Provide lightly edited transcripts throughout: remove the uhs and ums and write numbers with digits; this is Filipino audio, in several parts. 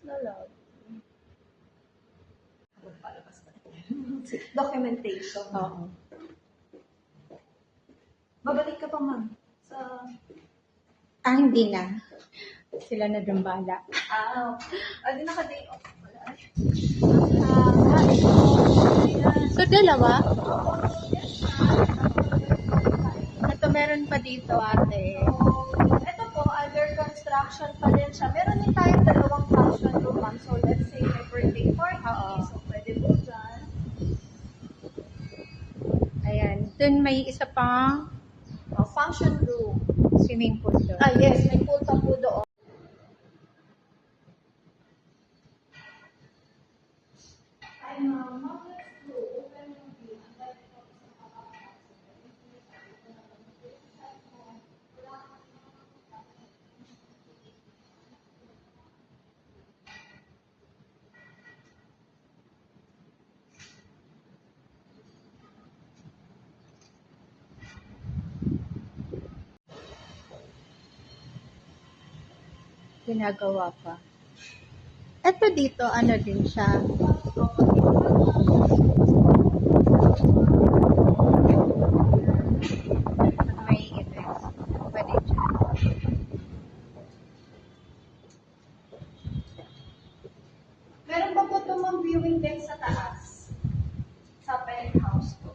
Nalag. Documentation. Oo. Babalik ka pa, ma'am, sa... Hindi na. Sila na dun bala. Di naka-day off. So, dalawa? Ito, meron pa dito, ate. Ito po, under construction pa din siya. Meron din tayong dalawang function room, ma'am. So, let's say may birthday party. Oo. So, pwede po dyan. Ayan. Dun may isa pang Function room. swimming pool doon. Yes, may pool pa po doon. Hi, ma'am. Let's go. Open yung view. Ginagawa pa. Ito dito, ano din siya. May event. Pwede dyan. Meron pa po itong viewing din sa taas. Sa penthouse po.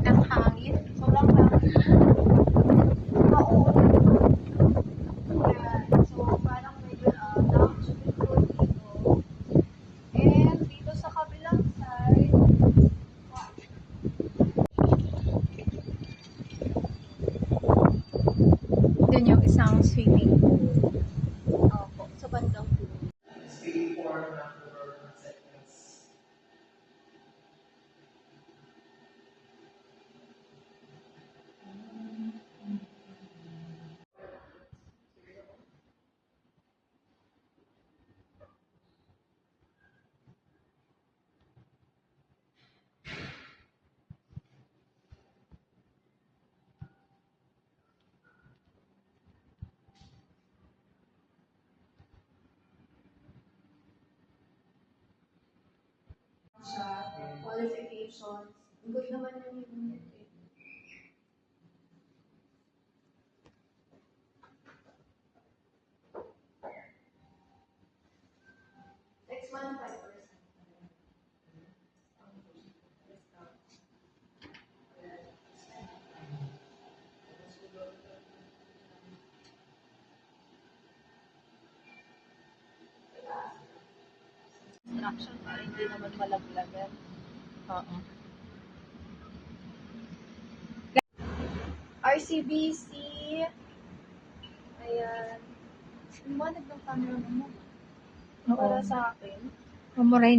Ang hangin. Sobrang hangin. Ayan. So, parang medyo swimming pool dito. And dito sa kabilang side, Dun yung isang swimming pool. opo, sa bandang dulo. Qualifications. Good naman yung unit eh. Next month, 5%. Construction para hindi naman malaglagan. Oo. RCBC. Ayan. Liwanag ng camera mo. Para sa akin. Mamuray